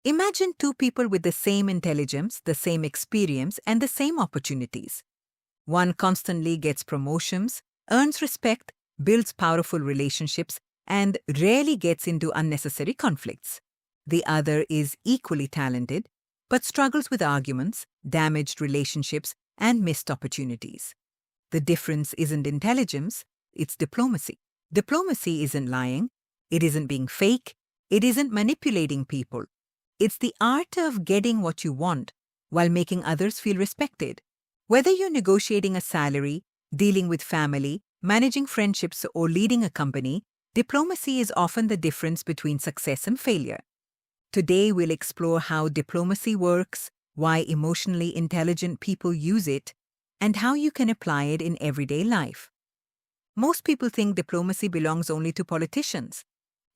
Imagine two people with the same intelligence, the same experience, and the same opportunities. One constantly gets promotions, earns respect, builds powerful relationships, and rarely gets into unnecessary conflicts. The other is equally talented, but struggles with arguments, damaged relationships, and missed opportunities. The difference isn't intelligence, it's diplomacy. Diplomacy isn't lying, it isn't being fake, it isn't manipulating people. It's the art of getting what you want while making others feel respected. Whether you're negotiating a salary, dealing with family, managing friendships, or leading a company, diplomacy is often the difference between success and failure. Today, we'll explore how diplomacy works, why emotionally intelligent people use it, and how you can apply it in everyday life. Most people think diplomacy belongs only to politicians.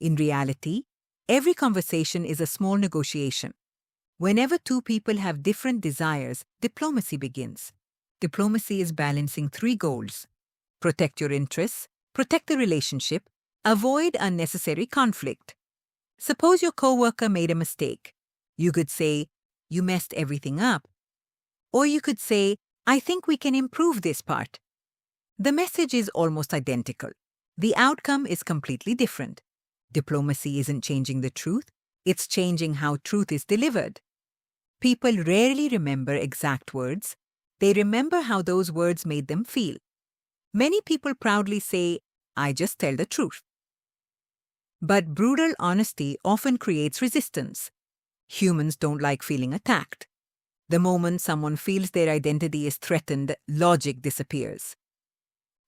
In reality, every conversation is a small negotiation. Whenever two people have different desires, diplomacy begins. Diplomacy is balancing three goals: protect your interests, protect the relationship, avoid unnecessary conflict. Suppose your coworker made a mistake. You could say, "You messed everything up." Or you could say, "I think we can improve this part." The message is almost identical. The outcome is completely different. Diplomacy isn't changing the truth, it's changing how truth is delivered. People rarely remember exact words. They remember how those words made them feel. Many people proudly say, "I just tell the truth." But brutal honesty often creates resistance. Humans don't like feeling attacked. The moment someone feels their identity is threatened, logic disappears.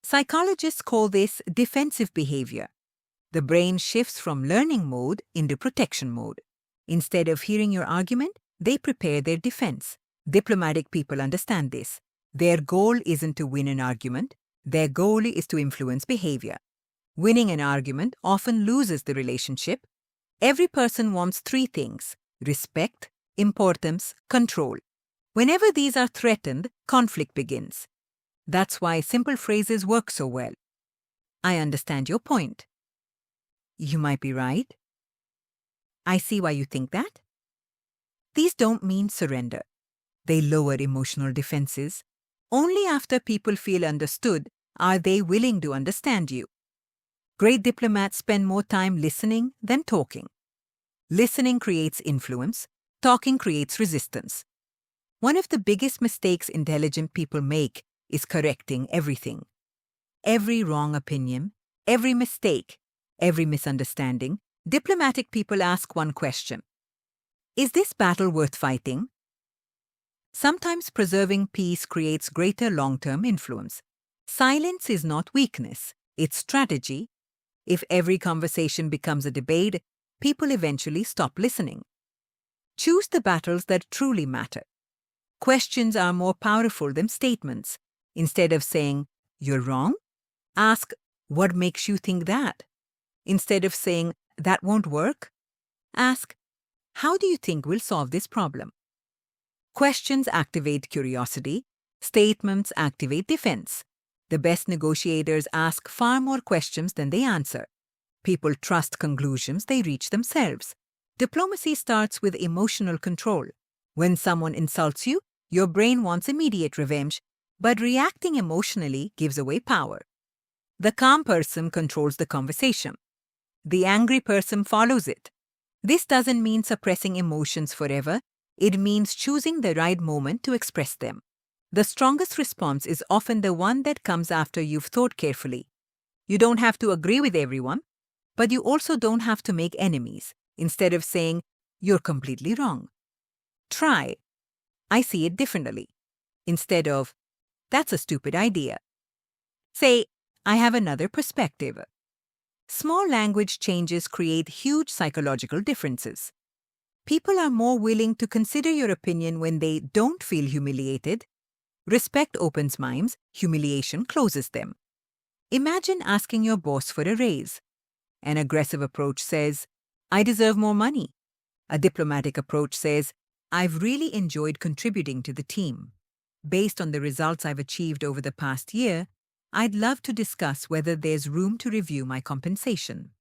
Psychologists call this defensive behavior. The brain shifts from learning mode into protection mode. Instead of hearing your argument, they prepare their defense. Diplomatic people understand this. Their goal isn't to win an argument. Their goal is to influence behavior. Winning an argument often loses the relationship. Every person wants three things: respect, importance, control. Whenever these are threatened, conflict begins. That's why simple phrases work so well. "I understand your point." "You might be right." "I see why you think that." These don't mean surrender. They lower emotional defenses. Only after people feel understood are they willing to understand you. Great diplomats spend more time listening than talking. Listening creates influence. Talking creates resistance. One of the biggest mistakes intelligent people make is correcting everything. Every wrong opinion, every mistake, every misunderstanding, diplomatic people ask one question: is this battle worth fighting? Sometimes preserving peace creates greater long-term influence. Silence is not weakness, it's strategy. If every conversation becomes a debate, people eventually stop listening. Choose the battles that truly matter. Questions are more powerful than statements. Instead of saying, "You're wrong," ask, "What makes you think that?" Instead of saying, "That won't work," ask, "How do you think we'll solve this problem?" Questions activate curiosity. Statements activate defense. The best negotiators ask far more questions than they answer. People trust conclusions they reach themselves. Diplomacy starts with emotional control. When someone insults you, your brain wants immediate revenge, but reacting emotionally gives away power. The calm person controls the conversation. The angry person follows it. This doesn't mean suppressing emotions forever. It means choosing the right moment to express them. The strongest response is often the one that comes after you've thought carefully. You don't have to agree with everyone, but you also don't have to make enemies. Instead of saying, "You're completely wrong," try, "I see it differently." Instead of, "That's a stupid idea," say, "I have another perspective." Small language changes create huge psychological differences. People are more willing to consider your opinion when they don't feel humiliated. Respect opens minds, humiliation closes them. Imagine asking your boss for a raise. An aggressive approach says, "I deserve more money." A diplomatic approach says, "I've really enjoyed contributing to the team. Based on the results I've achieved over the past year, I'd love to discuss whether there's room to review my compensation."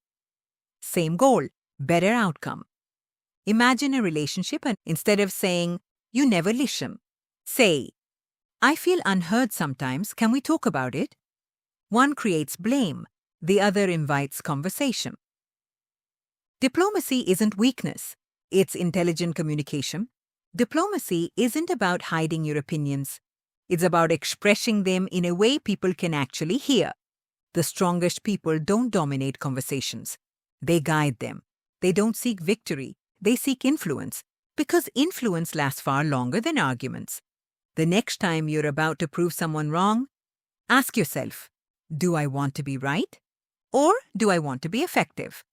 Same goal, better outcome. Imagine a relationship and instead of saying, "You never listen," say, "I feel unheard sometimes. Can we talk about it?" One creates blame, the other invites conversation. Diplomacy isn't weakness, it's intelligent communication. Diplomacy isn't about hiding your opinions, it's about expressing them in a way people can actually hear. The strongest people don't dominate conversations, they guide them. They don't seek victory, they seek influence, because influence lasts far longer than arguments. The next time you're about to prove someone wrong, ask yourself, do I want to be right? Or do I want to be effective?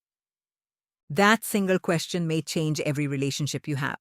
That single question may change every relationship you have.